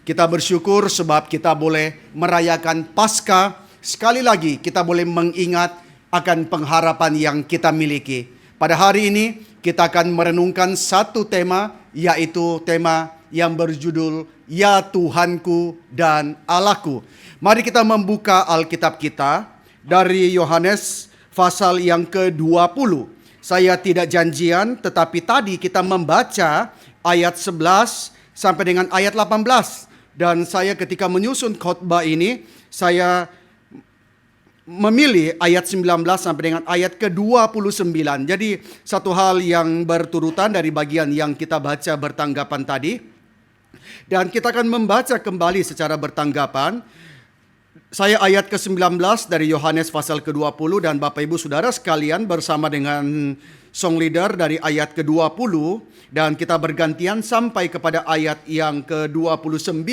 Kita bersyukur sebab kita boleh merayakan Paskah. Sekali lagi kita boleh mengingat akan pengharapan yang kita miliki. Pada hari ini kita akan merenungkan satu tema, yaitu tema yang berjudul Ya Tuhanku dan Allahku. Mari kita membuka Alkitab kita dari Yohanes pasal yang ke-20. Saya tidak janjian, tetapi tadi kita membaca ayat 11 sampai dengan ayat 18. Dan saya ketika menyusun khotbah ini, saya memilih ayat 19 sampai dengan ayat ke-29. Jadi satu hal yang berturutan dari bagian yang kita baca bertanggapan tadi. Dan kita akan membaca kembali secara bertanggapan. Saya ayat ke-19 dari Yohanes pasal ke-20, dan Bapak Ibu Saudara sekalian bersama dengan song leader dari ayat ke-20, dan kita bergantian sampai kepada ayat yang ke-29,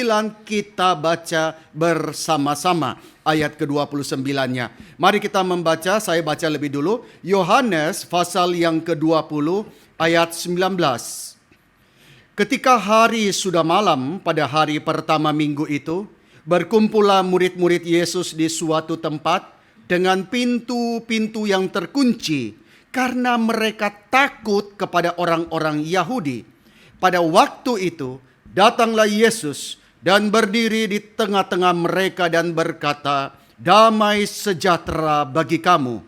kita baca bersama-sama ayat ke-29-nya. Mari kita membaca, saya baca lebih dulu. Yohanes pasal yang ke-20 ayat 19. Ketika hari sudah malam pada hari pertama minggu itu, berkumpullah murid-murid Yesus di suatu tempat dengan pintu-pintu yang terkunci karena mereka takut kepada orang-orang Yahudi. Pada waktu itu datanglah Yesus dan berdiri di tengah-tengah mereka dan berkata, "Damai sejahtera bagi kamu."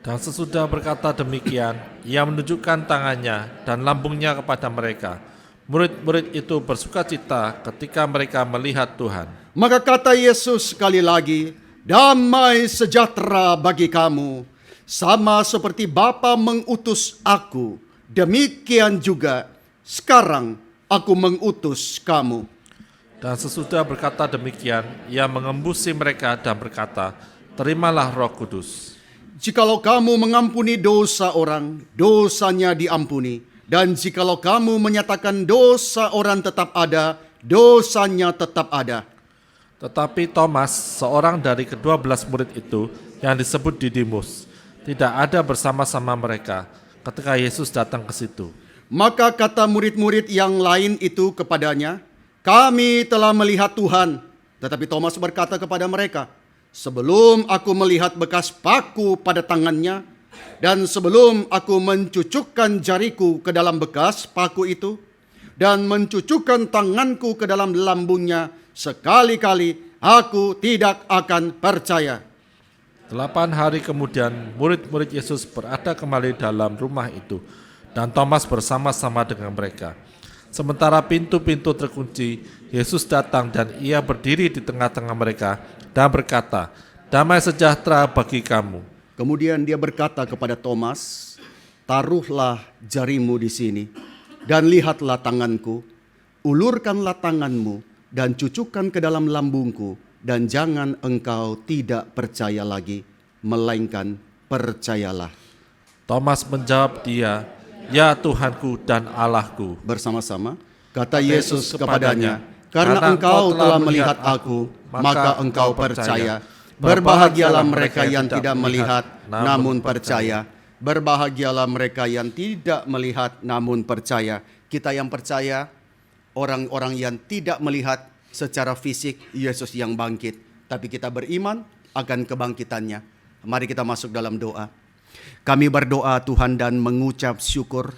Dan sesudah berkata demikian, ia menunjukkan tangannya dan lambungnya kepada mereka. Murid-murid itu bersukacita ketika mereka melihat Tuhan. Maka kata Yesus sekali lagi, "Damai sejahtera bagi kamu. Sama seperti Bapa mengutus aku, demikian juga sekarang aku mengutus kamu." Dan sesudah berkata demikian, ia mengembusi mereka dan berkata, "Terimalah Roh Kudus. Jikalau kamu mengampuni dosa orang, dosanya diampuni. Dan jikalau kamu menyatakan dosa orang tetap ada, dosanya tetap ada." Tetapi Thomas, seorang dari ke-12 murid itu yang disebut Didimus, tidak ada bersama-sama mereka ketika Yesus datang ke situ. Maka kata murid-murid yang lain itu kepadanya, "Kami telah melihat Tuhan." Tetapi Thomas berkata kepada mereka, "Sebelum aku melihat bekas paku pada tangannya, dan sebelum aku mencucukkan jariku ke dalam bekas paku itu, dan mencucukkan tanganku ke dalam lambungnya, sekali-kali aku tidak akan percaya." 8 hari kemudian, murid-murid Yesus berada kembali dalam rumah itu, dan Thomas bersama-sama dengan mereka. Sementara pintu-pintu terkunci, Yesus datang dan ia berdiri di tengah-tengah mereka dan berkata, "Damai sejahtera bagi kamu." Kemudian dia berkata kepada Thomas, "Taruhlah jarimu di sini, dan lihatlah tanganku. Ulurkanlah tanganmu, dan cucukkan ke dalam lambungku, dan jangan engkau tidak percaya lagi, melainkan percayalah." Thomas menjawab dia, "Ya Tuhanku dan Allahku." Bersama-sama kata Yesus kepadanya, "Karena engkau telah melihat aku, maka engkau percaya. Berbahagialah mereka yang tidak melihat namun percaya. Berbahagialah mereka yang tidak melihat namun percaya." Kita yang percaya, orang-orang yang tidak melihat secara fisik Yesus yang bangkit, tapi kita beriman akan kebangkitannya. Mari kita masuk dalam doa. Kami berdoa Tuhan dan mengucap syukur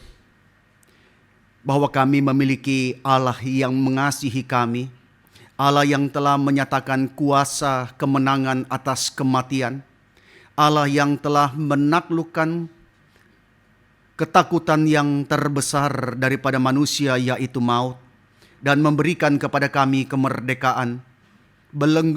bahwa kami memiliki Allah yang mengasihi kami, Allah yang telah menyatakan kuasa kemenangan atas kematian, Allah yang telah menaklukkan ketakutan yang terbesar daripada manusia, yaitu maut, dan memberikan kepada kami kemerdekaan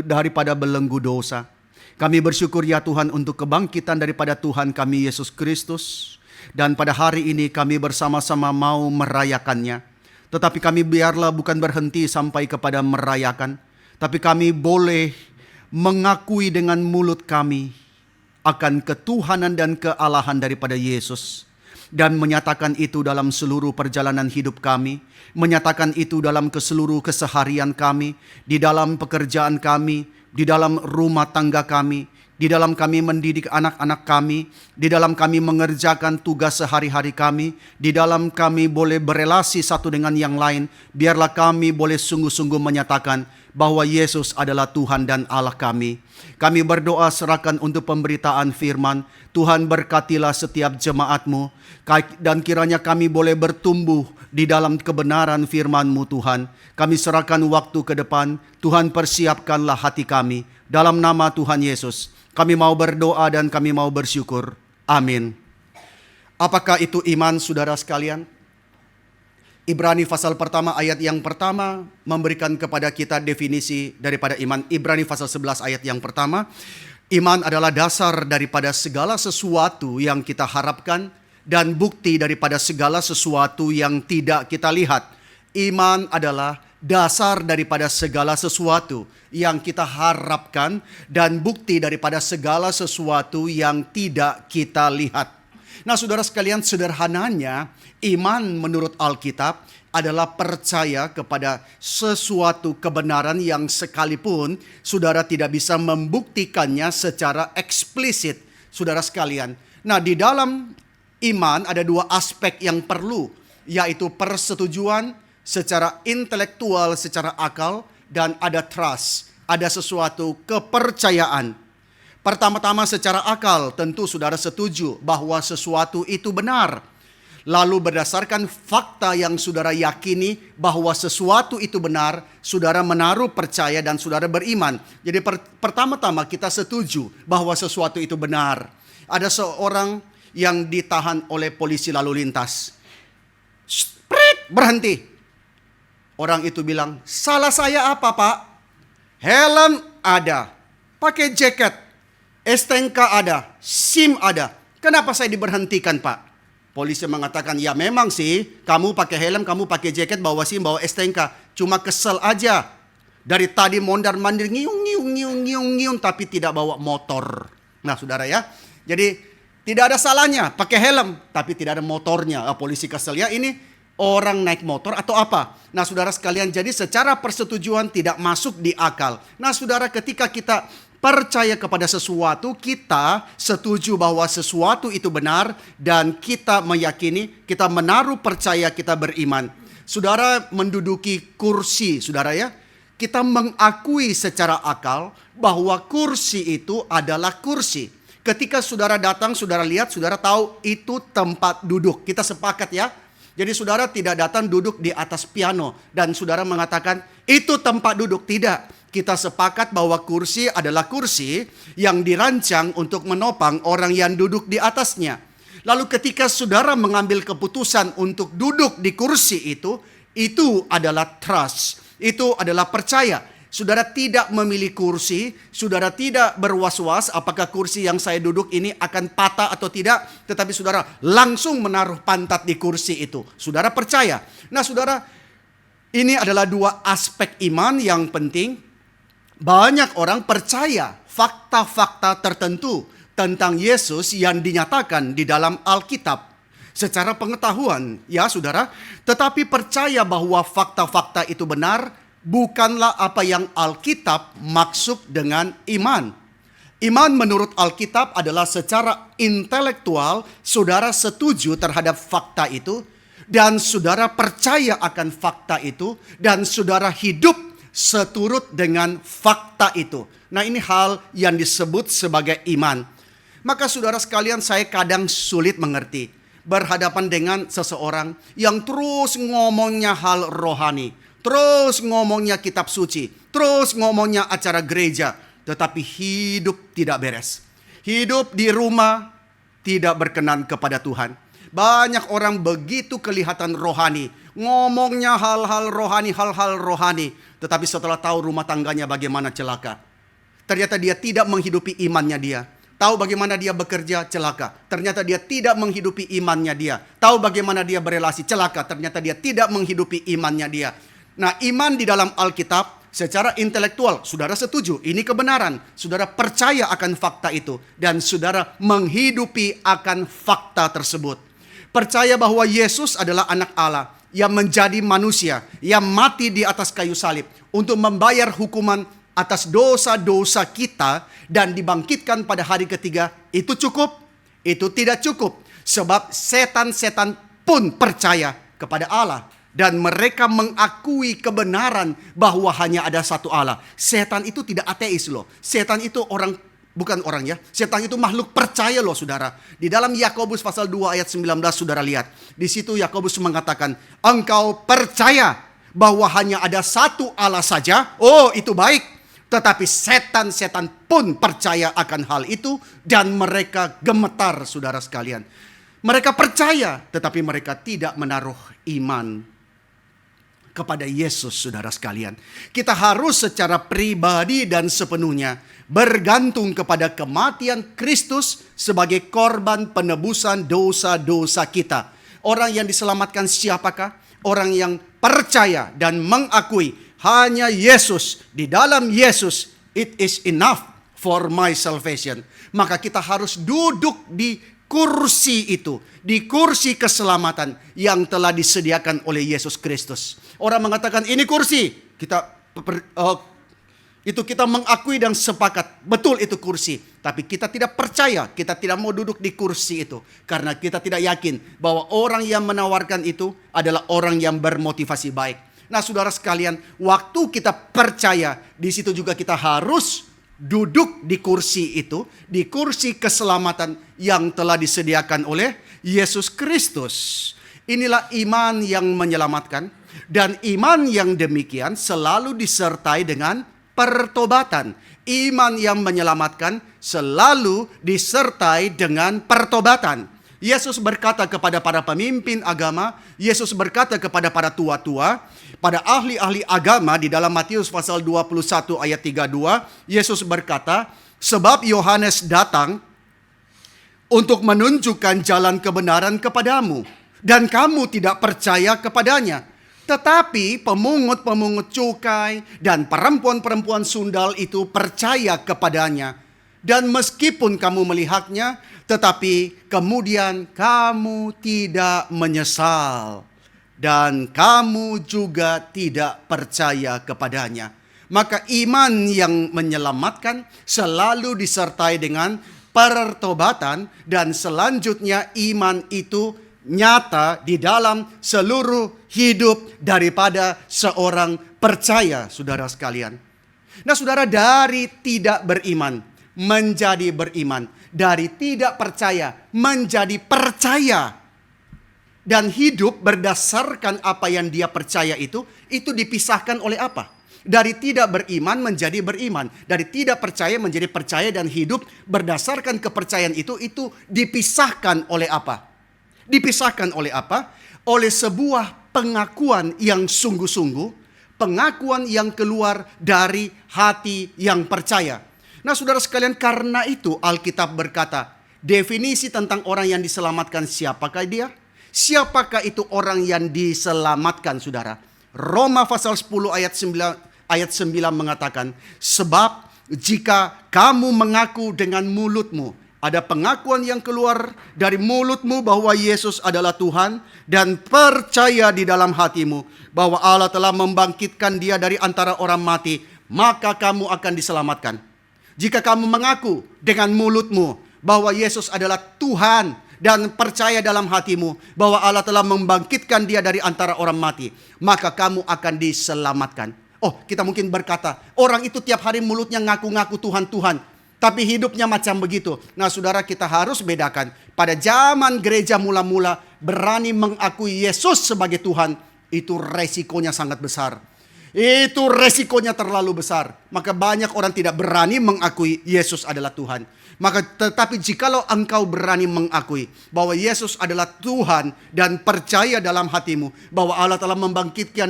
daripada belenggu dosa. Kami bersyukur ya Tuhan untuk kebangkitan daripada Tuhan kami Yesus Kristus. Dan pada hari ini kami bersama-sama mau merayakannya. Tetapi kami biarlah bukan berhenti sampai kepada merayakan, tapi kami boleh mengakui dengan mulut kami akan ketuhanan dan kealahan daripada Yesus, dan menyatakan itu dalam seluruh perjalanan hidup kami, menyatakan itu dalam seluruh keseharian kami, di dalam pekerjaan kami, di dalam rumah tangga kami, di dalam kami mendidik anak-anak kami, di dalam kami mengerjakan tugas sehari-hari kami, di dalam kami boleh berelasi satu dengan yang lain. Biarlah kami boleh sungguh-sungguh menyatakan bahwa Yesus adalah Tuhan dan Allah kami. Kami berdoa serahkan untuk pemberitaan firman. Tuhan berkatilah setiap jemaat-Mu, dan kiranya kami boleh bertumbuh di dalam kebenaran firman-Mu Tuhan. Kami serahkan waktu ke depan. Tuhan, persiapkanlah hati kami. Dalam nama Tuhan Yesus, kami mau berdoa dan kami mau bersyukur. Amin. Apakah itu iman, saudara sekalian? Ibrani pasal pertama ayat yang pertama memberikan kepada kita definisi daripada iman. Ibrani pasal 11 ayat yang pertama. Iman adalah dasar daripada segala sesuatu yang kita harapkan dan bukti daripada segala sesuatu yang tidak kita lihat. Iman adalah dasar daripada segala sesuatu yang kita harapkan dan bukti daripada segala sesuatu yang tidak kita lihat. Nah, saudara sekalian, sederhananya iman menurut Alkitab adalah percaya kepada sesuatu kebenaran yang sekalipun saudara tidak bisa membuktikannya secara eksplisit, saudara sekalian. Nah, di dalam iman ada dua aspek yang perlu, yaitu persetujuan secara intelektual, secara akal, dan ada trust, ada sesuatu kepercayaan. Pertama-tama secara akal, tentu saudara setuju bahwa sesuatu itu benar. Lalu berdasarkan fakta yang saudara yakini bahwa sesuatu itu benar, saudara menaruh percaya dan saudara beriman. Jadi pertama-tama kita setuju bahwa sesuatu itu benar. Ada seorang yang ditahan oleh polisi lalu lintas. Berhenti. Orang itu bilang, salah saya apa Pak? Helm ada, pakai jaket, STNK ada, SIM ada. Kenapa saya diberhentikan Pak? Polisi mengatakan, ya memang sih, kamu pakai helm, kamu pakai jaket, bawa SIM, bawa STNK. Cuma kesel aja. Dari tadi mondar-mandir, ngiung, tapi tidak bawa motor. Nah saudara ya, jadi tidak ada salahnya pakai helm, tapi tidak ada motornya. Polisi kesel ya, ini orang naik motor atau apa? Nah saudara sekalian, jadi secara persetujuan tidak masuk di akal. Nah saudara, ketika kita percaya kepada sesuatu, kita setuju bahwa sesuatu itu benar dan kita meyakini, kita menaruh percaya, kita beriman. Saudara menduduki kursi, saudara ya, kita mengakui secara akal bahwa kursi itu adalah kursi. Ketika saudara datang, saudara lihat, saudara tahu itu tempat duduk. Kita sepakat ya. Jadi saudara tidak datang duduk di atas piano dan saudara mengatakan itu tempat duduk. Tidak. Kita sepakat bahwa kursi adalah kursi yang dirancang untuk menopang orang yang duduk di atasnya. Lalu ketika saudara mengambil keputusan untuk duduk di kursi itu adalah trust. Itu adalah percaya. Saudara tidak memilih kursi, saudara tidak berwas-was apakah kursi yang saya duduk ini akan patah atau tidak, tetapi saudara langsung menaruh pantat di kursi itu. Saudara percaya. Nah saudara, ini adalah dua aspek iman yang penting. Banyak orang percaya fakta-fakta tertentu tentang Yesus yang dinyatakan di dalam Alkitab secara pengetahuan, ya saudara, tetapi percaya bahwa fakta-fakta itu benar bukanlah apa yang Alkitab maksud dengan iman. Iman menurut Alkitab adalah secara intelektual saudara setuju terhadap fakta itu dan saudara percaya akan fakta itu dan saudara hidup seturut dengan fakta itu. Nah, ini hal yang disebut sebagai iman. Maka saudara sekalian, saya kadang sulit mengerti berhadapan dengan seseorang yang terus ngomongnya hal rohani, terus ngomongnya kitab suci, terus ngomongnya acara gereja, tetapi hidup tidak beres. Hidup di rumah tidak berkenan kepada Tuhan. Banyak orang begitu kelihatan rohani, ngomongnya hal-hal rohani, tetapi setelah tahu rumah tangganya bagaimana celaka. Ternyata dia tidak menghidupi imannya dia. Tahu bagaimana dia bekerja, celaka. Ternyata dia tidak menghidupi imannya dia. Tahu bagaimana dia berelasi, celaka. Ternyata dia tidak menghidupi imannya dia. Nah, iman di dalam Alkitab secara intelektual, saudara setuju, ini kebenaran. Saudara percaya akan fakta itu. Dan saudara menghidupi akan fakta tersebut. Percaya bahwa Yesus adalah anak Allah yang menjadi manusia, yang mati di atas kayu salib untuk membayar hukuman atas dosa-dosa kita dan dibangkitkan pada hari ketiga, itu cukup? Itu tidak cukup. Sebab setan-setan pun percaya kepada Allah. Dan mereka mengakui kebenaran bahwa hanya ada satu Allah. Setan itu tidak ateis loh. Setan itu bukan orang ya. Setan itu makhluk percaya loh saudara. Di dalam Yakobus pasal 2 ayat 19 saudara lihat. Di situ Yakobus mengatakan, engkau percaya bahwa hanya ada satu Allah saja. Oh, itu baik. Tetapi setan-setan pun percaya akan hal itu dan mereka gemetar saudara sekalian. Mereka percaya tetapi mereka tidak menaruh iman kepada Yesus saudara sekalian. Kita harus secara pribadi dan sepenuhnya bergantung kepada kematian Kristus sebagai korban penebusan dosa-dosa kita. Orang yang diselamatkan siapakah? Orang yang percaya dan mengakui hanya Yesus, di dalam Yesus it is enough for my salvation. Maka kita harus duduk di kursi itu, di kursi keselamatan yang telah disediakan oleh Yesus Kristus. Orang mengatakan ini kursi, kita mengakui dan sepakat, betul itu kursi. Tapi kita tidak percaya, kita tidak mau duduk di kursi itu. Karena kita tidak yakin bahwa orang yang menawarkan itu adalah orang yang bermotivasi baik. Nah saudara sekalian, waktu kita percaya, di situ juga kita harus duduk di kursi itu, di kursi keselamatan yang telah disediakan oleh Yesus Kristus. Inilah iman yang menyelamatkan, dan iman yang demikian selalu disertai dengan pertobatan. Iman yang menyelamatkan selalu disertai dengan pertobatan. Yesus berkata kepada para pemimpin agama, Yesus berkata kepada para tua-tua, pada ahli-ahli agama di dalam Matius pasal 21 ayat 32, Yesus berkata, sebab Yohanes datang untuk menunjukkan jalan kebenaran kepadamu, dan kamu tidak percaya kepadanya. Tetapi pemungut-pemungut cukai dan perempuan-perempuan sundal itu percaya kepadanya. Dan meskipun kamu melihatnya, tetapi kemudian kamu tidak menyesal. Dan kamu juga tidak percaya kepadanya. Maka iman yang menyelamatkan selalu disertai dengan pertobatan. Dan selanjutnya iman itu nyata di dalam seluruh hidup daripada seorang percaya, saudara sekalian. Nah saudara, dari tidak beriman menjadi beriman, dari tidak percaya menjadi percaya, dan hidup berdasarkan apa yang dia percaya itu dipisahkan oleh apa? Dari tidak beriman menjadi beriman, dari tidak percaya menjadi percaya, dan hidup berdasarkan kepercayaan itu dipisahkan oleh apa? Dipisahkan oleh apa? Oleh sebuah pengakuan yang sungguh-sungguh, pengakuan yang keluar dari hati yang percaya. Nah saudara sekalian, karena itu Alkitab berkata, definisi tentang orang yang diselamatkan, siapakah dia? Siapakah itu orang yang diselamatkan saudara? Roma pasal 10 ayat 9 mengatakan, sebab jika kamu mengaku dengan mulutmu, ada pengakuan yang keluar dari mulutmu bahwa Yesus adalah Tuhan, dan percaya di dalam hatimu bahwa Allah telah membangkitkan dia dari antara orang mati, maka kamu akan diselamatkan. Jika kamu mengaku dengan mulutmu bahwa Yesus adalah Tuhan dan percaya dalam hatimu bahwa Allah telah membangkitkan dia dari antara orang mati, maka kamu akan diselamatkan. Oh, kita mungkin berkata, orang itu tiap hari mulutnya ngaku-ngaku Tuhan, tapi hidupnya macam begitu. Nah saudara, kita harus bedakan. Pada zaman gereja mula-mula berani mengakui Yesus sebagai Tuhan, itu resikonya sangat besar. Itu resikonya terlalu besar. Maka banyak orang tidak berani mengakui Yesus adalah Tuhan. Tetapi jikalau engkau berani mengakui bahwa Yesus adalah Tuhan dan percaya dalam hatimu bahwa Allah telah membangkitkan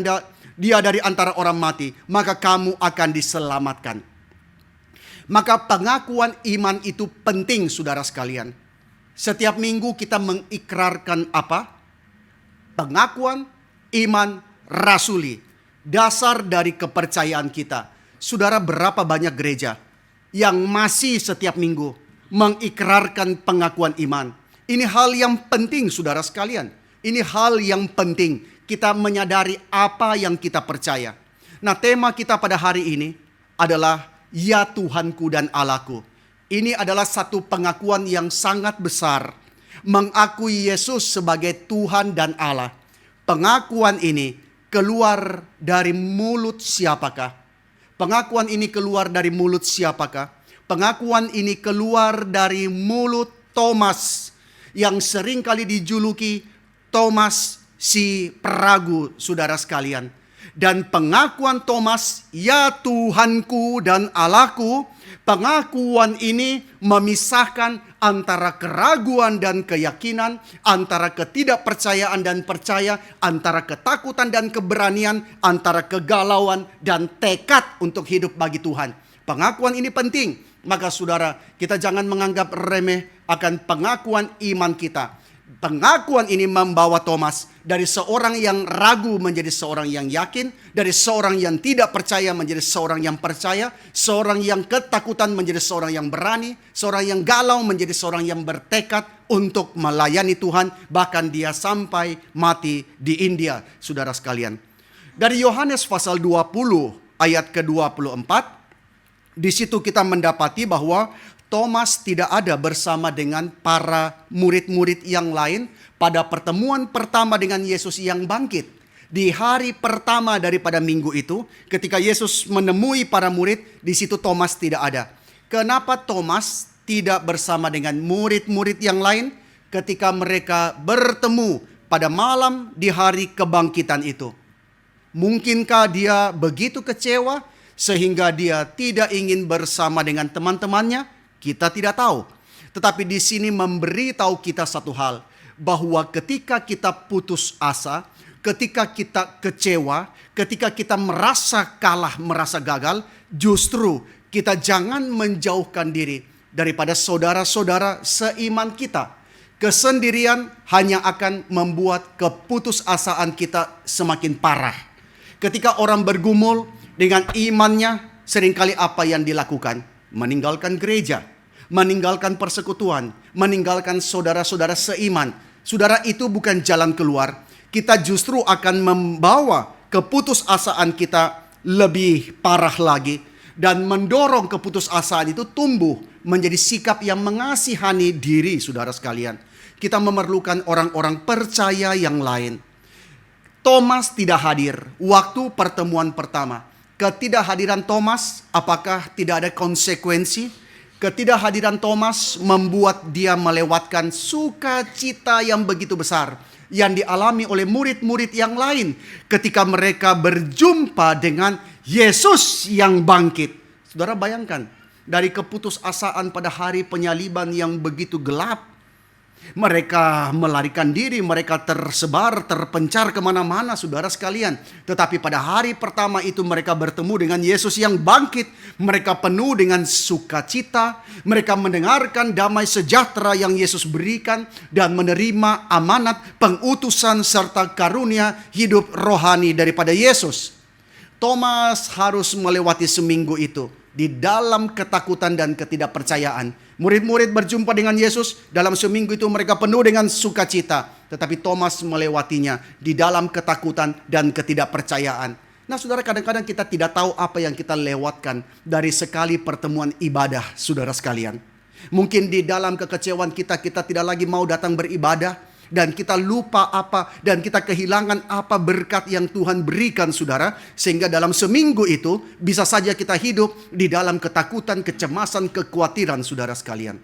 dia dari antara orang mati, maka kamu akan diselamatkan. Maka pengakuan iman itu penting saudara sekalian. Setiap minggu kita mengikrarkan apa? Pengakuan iman rasuli. Dasar dari kepercayaan kita. Saudara, berapa banyak gereja yang masih setiap minggu mengikrarkan pengakuan iman? Ini hal yang penting saudara sekalian. Ini hal yang penting. Kita menyadari apa yang kita percaya. Nah tema kita pada hari ini, adalah ya Tuhanku dan Allahku. Ini adalah satu pengakuan yang sangat besar. Mengakui Yesus sebagai Tuhan dan Allah. Pengakuan ini keluar dari mulut siapakah? Pengakuan ini keluar dari mulut siapakah? Pengakuan ini keluar dari mulut Thomas yang seringkali dijuluki Thomas si peragu, saudara sekalian. Dan pengakuan Thomas, ya Tuhanku dan Allahku, pengakuan ini memisahkan antara keraguan dan keyakinan, antara ketidakpercayaan dan percaya, antara ketakutan dan keberanian, antara kegalauan dan tekad untuk hidup bagi Tuhan. Pengakuan ini penting. Maka saudara, kita jangan menganggap remeh akan pengakuan iman kita. Pengakuan ini membawa Thomas dari seorang yang ragu menjadi seorang yang yakin, dari seorang yang tidak percaya menjadi seorang yang percaya, seorang yang ketakutan menjadi seorang yang berani, seorang yang galau menjadi seorang yang bertekad untuk melayani Tuhan, bahkan dia sampai mati di India, saudara sekalian. Dari Yohanes pasal 20 ayat ke-24, di situ kita mendapati bahwa Thomas tidak ada bersama dengan para murid-murid yang lain pada pertemuan pertama dengan Yesus yang bangkit. Di hari pertama daripada minggu itu, ketika Yesus menemui para murid, di situ Thomas tidak ada. Kenapa Thomas tidak bersama dengan murid-murid yang lain ketika mereka bertemu pada malam di hari kebangkitan itu? Mungkinkah dia begitu kecewa sehingga dia tidak ingin bersama dengan teman-temannya? Kita tidak tahu. Tetapi di sini memberitahu kita satu hal, bahwa ketika kita putus asa, ketika kita kecewa, ketika kita merasa kalah, merasa gagal, justru kita jangan menjauhkan diri daripada saudara-saudara seiman kita. Kesendirian hanya akan membuat keputusasaan kita semakin parah. Ketika orang bergumul dengan imannya, seringkali apa yang dilakukan? Meninggalkan gereja, meninggalkan persekutuan, meninggalkan saudara-saudara seiman. Saudara, itu bukan jalan keluar. Kita justru akan membawa keputusasaan kita lebih parah lagi, dan mendorong keputusasaan itu tumbuh menjadi sikap yang mengasihani diri, saudara sekalian. Kita memerlukan orang-orang percaya yang lain. Thomas tidak hadir waktu pertemuan pertama. Ketidakhadiran Thomas, apakah tidak ada konsekuensi? Ketidakhadiran Thomas membuat dia melewatkan sukacita yang begitu besar yang dialami oleh murid-murid yang lain ketika mereka berjumpa dengan Yesus yang bangkit. Saudara bayangkan, dari keputusasaan pada hari penyaliban yang begitu gelap, mereka melarikan diri, mereka tersebar, terpencar kemana-mana, saudara sekalian. Tetapi pada hari pertama itu mereka bertemu dengan Yesus yang bangkit. Mereka penuh dengan sukacita. Mereka mendengarkan damai sejahtera yang Yesus berikan dan menerima amanat pengutusan serta karunia hidup rohani daripada Yesus. Thomas harus melewati seminggu itu di dalam ketakutan dan ketidakpercayaan. Murid-murid berjumpa dengan Yesus, dalam seminggu itu mereka penuh dengan sukacita. Tetapi Thomas melewatinya di dalam ketakutan dan ketidakpercayaan. Nah saudara, kadang-kadang kita tidak tahu apa yang kita lewatkan dari sekali pertemuan ibadah, saudara sekalian. Mungkin di dalam kekecewaan kita tidak lagi mau datang beribadah. Dan kita lupa apa, dan kita kehilangan apa berkat yang Tuhan berikan, saudara. Sehingga dalam seminggu itu bisa saja kita hidup di dalam ketakutan, kecemasan, kekhawatiran, saudara sekalian.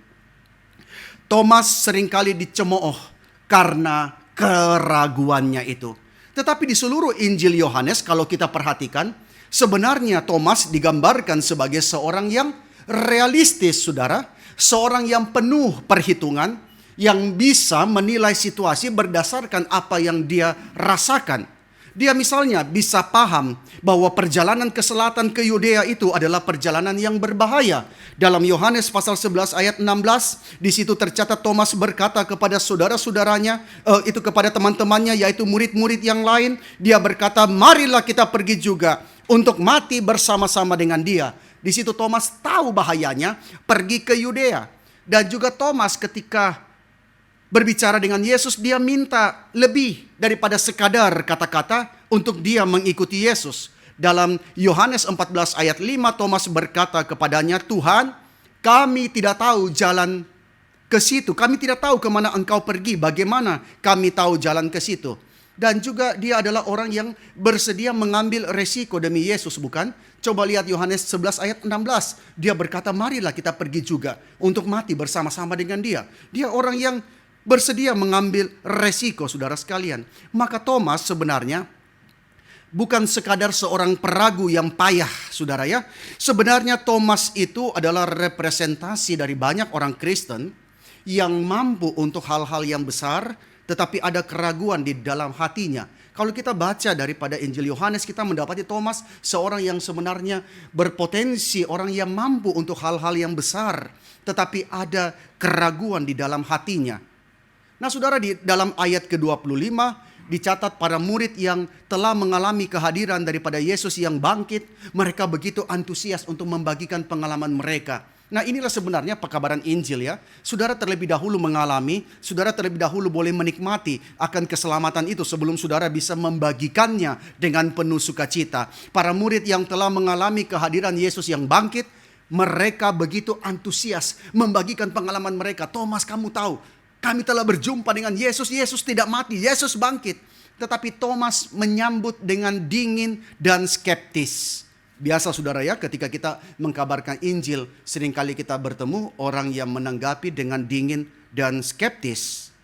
Thomas seringkali dicemooh karena keraguannya itu. Tetapi di seluruh Injil Yohanes kalau kita perhatikan, sebenarnya Thomas digambarkan sebagai seorang yang realistis, saudara. Seorang yang penuh perhitungan, yang bisa menilai situasi berdasarkan apa yang dia rasakan. Dia misalnya bisa paham bahwa perjalanan ke selatan ke Yudea itu adalah perjalanan yang berbahaya. Dalam Yohanes pasal 11 ayat 16, di situ tercatat Thomas berkata kepada saudara-saudaranya, itu kepada teman-temannya yaitu murid-murid yang lain, dia berkata, marilah kita pergi juga untuk mati bersama-sama dengan dia. Di situ Thomas tahu bahayanya pergi ke Yudea. Dan juga Thomas ketika berbicara dengan Yesus, dia minta lebih daripada sekadar kata-kata untuk dia mengikuti Yesus. Dalam Yohanes 14 ayat 5, Thomas berkata kepadanya, "Tuhan, kami tidak tahu jalan ke situ. Kami tidak tahu kemana engkau pergi. Bagaimana kami tahu jalan ke situ?" Dan juga dia adalah orang yang bersedia mengambil resiko demi Yesus, bukan? Coba lihat Yohanes 11 ayat 16. Dia berkata, "Marilah kita pergi juga untuk mati bersama-sama dengan dia." Dia orang yang bersedia mengambil resiko, saudara sekalian. Maka Thomas sebenarnya bukan sekadar seorang peragu yang payah, saudara ya. Sebenarnya Thomas itu adalah representasi dari banyak orang Kristen yang mampu untuk hal-hal yang besar, tetapi ada keraguan di dalam hatinya. Kalau kita baca daripada Injil Yohanes, kita mendapati Thomas seorang yang sebenarnya berpotensi, orang yang mampu untuk hal-hal yang besar, tetapi ada keraguan di dalam hatinya. Nah saudara, di dalam ayat ke-25 dicatat para murid yang telah mengalami kehadiran daripada Yesus yang bangkit, mereka begitu antusias untuk membagikan pengalaman mereka. Nah inilah sebenarnya pekabaran Injil ya. Saudara terlebih dahulu mengalami, saudara terlebih dahulu boleh menikmati akan keselamatan itu sebelum saudara bisa membagikannya dengan penuh sukacita. Para murid yang telah mengalami kehadiran Yesus yang bangkit, mereka begitu antusias membagikan pengalaman mereka. "Thomas, kamu tahu, kami telah berjumpa dengan Yesus. Yesus tidak mati, Yesus bangkit." Tetapi Thomas menyambut dengan dingin dan skeptis. Biasa saudara ya, ketika kita mengkabarkan Injil, seringkali kita bertemu orang yang menanggapi dengan dingin dan skeptis.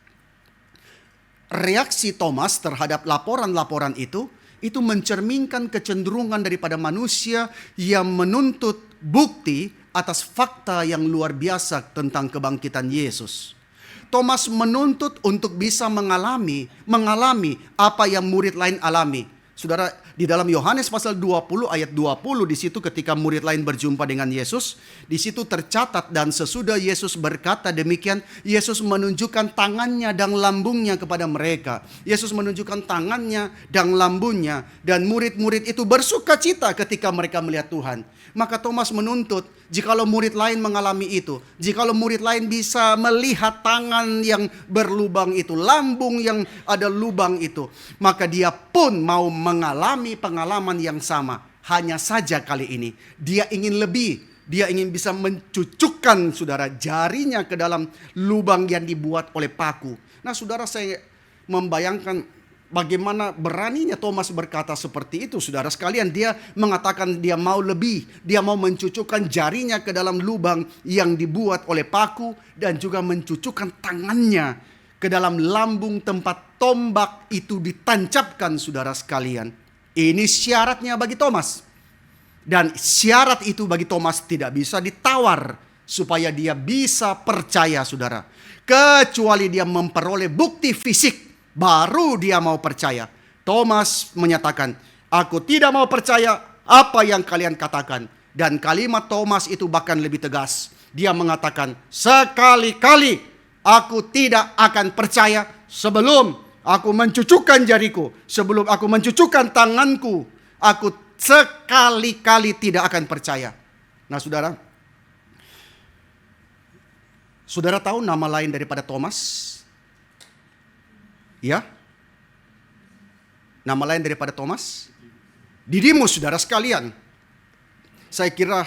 Reaksi Thomas terhadap laporan-laporan itu mencerminkan kecenderungan daripada manusia yang menuntut bukti atas fakta yang luar biasa tentang kebangkitan Yesus. Thomas menuntut untuk bisa mengalami apa yang murid lain alami. Saudara, di dalam Yohanes pasal 20 ayat 20 di situ ketika murid lain berjumpa dengan Yesus, di situ tercatat, dan sesudah Yesus berkata demikian, Yesus menunjukkan tangannya dan lambungnya kepada mereka. Yesus menunjukkan tangannya dan lambungnya, dan murid-murid itu bersuka cita ketika mereka melihat Tuhan. Maka Thomas menuntut, jikalau murid lain mengalami itu, jikalau murid lain bisa melihat tangan yang berlubang itu, lambung yang ada lubang itu, maka dia pun mau mengalami pengalaman yang sama. Hanya saja kali ini dia ingin lebih. Dia ingin bisa mencucukkan saudara jarinya ke dalam lubang yang dibuat oleh paku. Nah saudara, saya membayangkan bagaimana beraninya Thomas berkata seperti itu, saudara sekalian. Dia mengatakan dia mau lebih. Dia mau mencucukkan jarinya ke dalam lubang yang dibuat oleh paku, dan juga mencucukkan tangannya ke dalam lambung tempat tombak itu ditancapkan, saudara sekalian. Ini syaratnya bagi Thomas. Dan syarat itu bagi Thomas tidak bisa ditawar supaya dia bisa percaya, saudara. Kecuali dia memperoleh bukti fisik, baru dia mau percaya. Thomas menyatakan, "Aku tidak mau percaya apa yang kalian katakan." Dan kalimat Thomas itu bahkan lebih tegas. Dia mengatakan, "Sekali-kali aku tidak akan percaya sebelum aku mencucukkan jariku, sebelum aku mencucukkan tanganku. Aku sekali-kali tidak akan percaya." Nah saudara, saudara tahu nama lain daripada Thomas? Ya, nama lain daripada Thomas? Didimus, saudara sekalian. Saya kira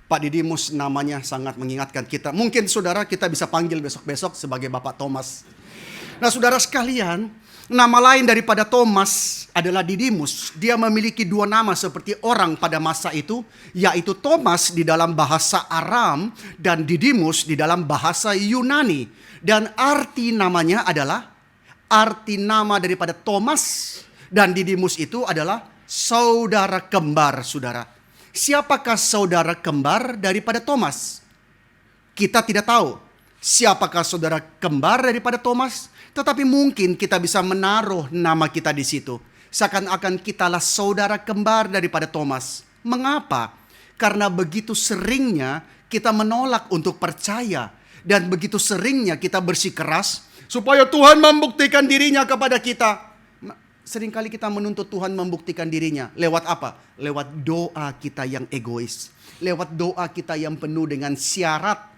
Pak Didimus namanya sangat mengingatkan kita. Mungkin saudara kita bisa panggil besok-besok sebagai Bapak Thomas. Nah saudara sekalian, nama lain daripada Thomas adalah Didimus. Dia memiliki dua nama seperti orang pada masa itu, yaitu Thomas di dalam bahasa Aram dan Didimus di dalam bahasa Yunani. Dan arti namanya adalah, arti nama daripada Thomas dan Didimus itu adalah saudara kembar, saudara. Siapakah saudara kembar daripada Thomas? Kita tidak tahu siapakah saudara kembar daripada Thomas, tetapi mungkin kita bisa menaruh nama kita di situ. Seakan-akan kitalah saudara kembar daripada Thomas. Mengapa? Karena begitu seringnya kita menolak untuk percaya, dan begitu seringnya kita bersikeras supaya Tuhan membuktikan dirinya kepada kita. Seringkali kita menuntut Tuhan membuktikan dirinya. Lewat apa? Lewat doa kita yang egois. Lewat doa kita yang penuh dengan syarat.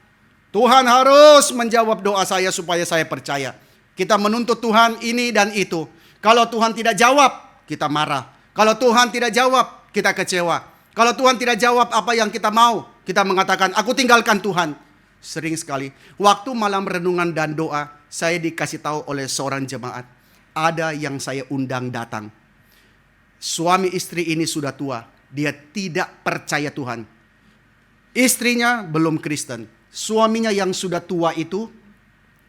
Tuhan harus menjawab doa saya supaya saya percaya. Kita menuntut Tuhan ini dan itu. Kalau Tuhan tidak jawab, kita marah. Kalau Tuhan tidak jawab, kita kecewa. Kalau Tuhan tidak jawab apa yang kita mau, kita mengatakan, aku tinggalkan Tuhan. Sering sekali. Waktu malam renungan dan doa, saya dikasih tahu oleh seorang jemaat. Ada yang saya undang datang. Suami istri ini sudah tua. Dia tidak percaya Tuhan. Istrinya belum Kristen. Suaminya yang sudah tua itu,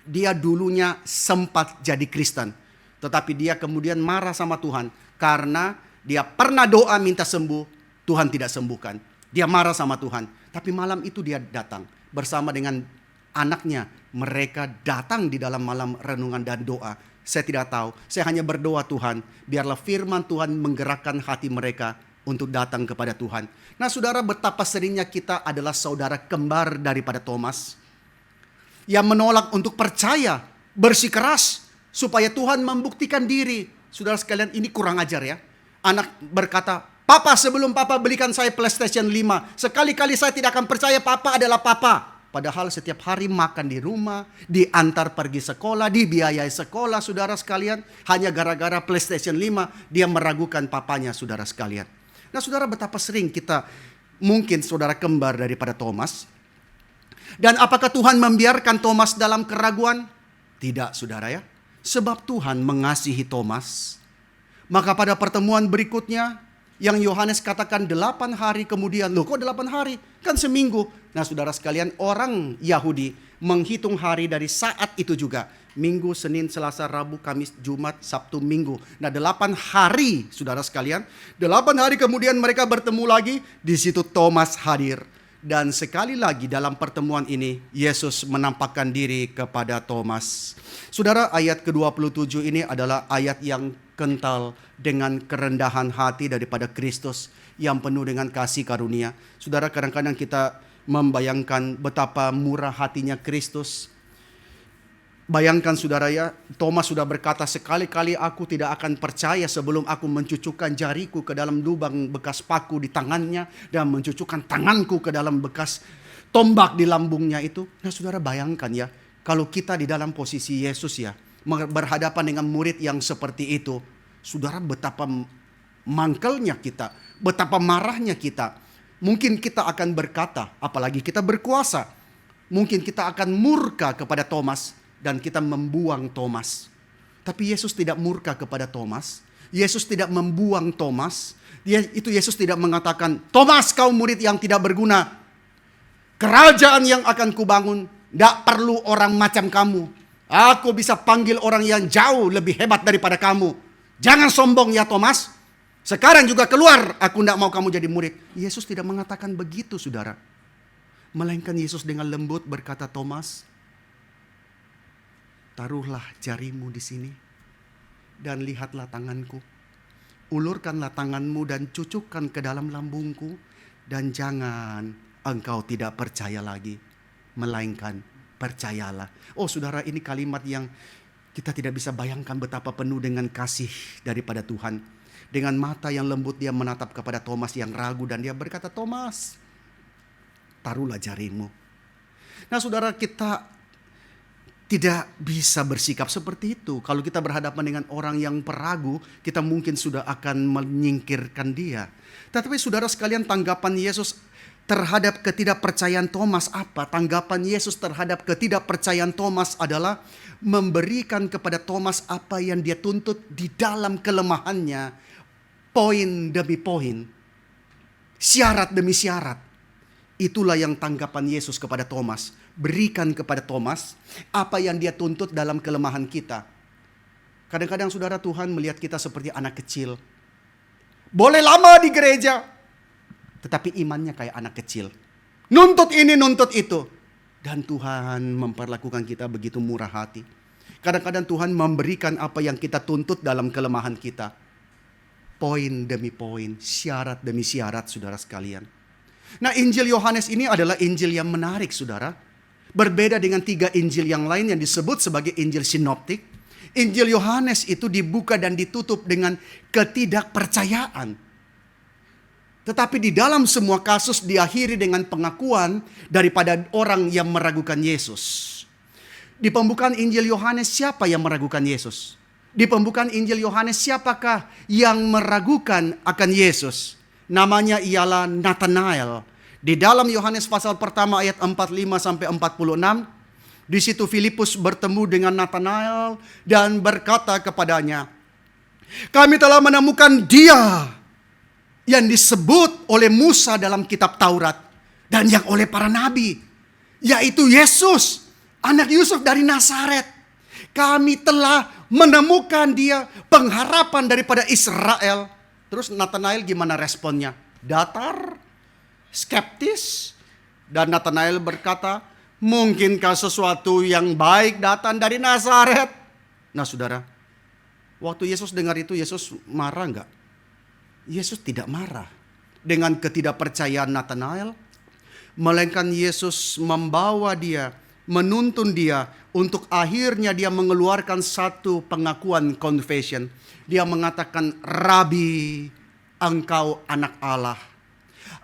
dia dulunya sempat jadi Kristen. Tetapi dia kemudian marah sama Tuhan. Karena dia pernah doa minta sembuh, Tuhan tidak sembuhkan. Dia marah sama Tuhan. Tapi malam itu dia datang bersama dengan anaknya. Mereka datang di dalam malam renungan dan doa. Saya tidak tahu. Saya hanya berdoa, Tuhan, biarlah firman Tuhan menggerakkan hati mereka untuk datang kepada Tuhan. Nah, saudara, betapa seringnya kita adalah saudara kembar daripada Thomas yang menolak untuk percaya, bersikeras supaya Tuhan membuktikan diri. Saudara sekalian, ini kurang ajar ya. Anak berkata, Papa, sebelum Papa belikan saya PlayStation 5, sekali-kali saya tidak akan percaya Papa adalah Papa. Padahal setiap hari makan di rumah, diantar pergi sekolah, dibiayai sekolah, saudara sekalian. Hanya gara-gara PlayStation 5, dia meragukan papanya, saudara sekalian. Nah, saudara, betapa sering kita mungkin saudara kembar daripada Thomas. Dan apakah Tuhan membiarkan Thomas dalam keraguan? Tidak, saudara ya. Sebab Tuhan mengasihi Thomas. Maka pada pertemuan berikutnya, yang Yohanes katakan 8 hari kemudian. Loh, kok 8 hari? Kan seminggu. Nah, saudara sekalian, orang Yahudi menghitung hari dari saat itu juga. Minggu, Senin, Selasa, Rabu, Kamis, Jumat, Sabtu, Minggu. Nah, 8 hari, saudara sekalian. 8 hari kemudian mereka bertemu lagi. Di situ Thomas hadir. Dan sekali lagi dalam pertemuan ini, Yesus menampakkan diri kepada Thomas. Saudara, ayat ke-27 ini adalah ayat yang kental dengan kerendahan hati daripada Kristus yang penuh dengan kasih karunia. Saudara, kadang-kadang kita membayangkan betapa murah hatinya Kristus. Bayangkan saudara ya, Thomas sudah berkata, sekali-kali aku tidak akan percaya sebelum aku mencucukkan jariku ke dalam lubang bekas paku di tangannya dan mencucukkan tanganku ke dalam bekas tombak di lambungnya itu. Nah, saudara, bayangkan ya, kalau kita di dalam posisi Yesus ya, berhadapan dengan murid yang seperti itu, saudara, betapa mangkelnya kita, betapa marahnya kita. Mungkin kita akan berkata, apalagi kita berkuasa, mungkin kita akan murka kepada Thomas dan kita membuang Thomas. Tapi Yesus tidak murka kepada Thomas. Yesus tidak membuang Thomas. Yesus tidak mengatakan, Thomas, kau murid yang tidak berguna. Kerajaan yang akan kubangun tidak perlu orang macam kamu. Aku bisa panggil orang yang jauh lebih hebat daripada kamu. Jangan sombong ya Thomas. Sekarang juga keluar, aku tidak mau kamu jadi murid. Yesus tidak mengatakan begitu, saudara. Melainkan Yesus dengan lembut berkata, Thomas, taruhlah jarimu di sini dan lihatlah tanganku. Ulurkanlah tanganmu dan cucukkan ke dalam lambungku. Dan jangan engkau tidak percaya lagi, melainkan percayalah. Oh saudara, ini kalimat yang kita tidak bisa bayangkan betapa penuh dengan kasih daripada Tuhan. Dengan mata yang lembut dia menatap kepada Thomas yang ragu dan dia berkata, Thomas, taruhlah jarimu. Nah saudara, kita tidak bisa bersikap seperti itu. Kalau kita berhadapan dengan orang yang peragu, kita mungkin sudah akan menyingkirkan dia. Tetapi saudara sekalian, tanggapan Yesus terhadap ketidakpercayaan Thomas apa? Tanggapan Yesus terhadap ketidakpercayaan Thomas adalah memberikan kepada Thomas apa yang dia tuntut di dalam kelemahannya, poin demi poin, syarat demi syarat. Itulah yang tanggapan Yesus kepada Thomas. Berikan kepada Thomas apa yang dia tuntut dalam kelemahan kita. Kadang-kadang saudara, Tuhan melihat kita seperti anak kecil. Boleh lama di gereja, tetapi imannya kayak anak kecil. Nuntut ini, nuntut itu. Dan Tuhan memperlakukan kita begitu murah hati. Kadang-kadang Tuhan memberikan apa yang kita tuntut dalam kelemahan kita. Poin demi poin, syarat demi syarat, saudara sekalian. Nah, Injil Yohanes ini adalah Injil yang menarik, saudara. Berbeda dengan 3 Injil yang lain yang disebut sebagai Injil sinoptik. Injil Yohanes itu dibuka dan ditutup dengan ketidakpercayaan. Tetapi di dalam semua kasus diakhiri dengan pengakuan daripada orang yang meragukan Yesus. Di pembukaan Injil Yohanes, siapa yang meragukan Yesus? Di pembukaan Injil Yohanes, siapakah yang meragukan akan Yesus? Namanya ialah Nathanael. Di dalam Yohanes pasal pertama ayat 45 sampai 46, di situ Filipus bertemu dengan Nathanael dan berkata kepadanya, "Kami telah menemukan Dia yang disebut oleh Musa dalam kitab Taurat dan yang oleh para nabi, yaitu Yesus, anak Yusuf dari Nazaret. Kami telah menemukan Dia, pengharapan daripada Israel." Terus Nathanael gimana responnya? Datar, skeptis. Dan Nathanael berkata, "Mungkinkah sesuatu yang baik datang dari Nazaret?" Nah saudara, waktu Yesus dengar itu, Yesus marah enggak? Yesus tidak marah dengan ketidakpercayaan Nathanael. Melainkan Yesus membawa dia, menuntun dia untuk akhirnya dia mengeluarkan satu pengakuan confession. Dia mengatakan, "Rabi, engkau anak Allah.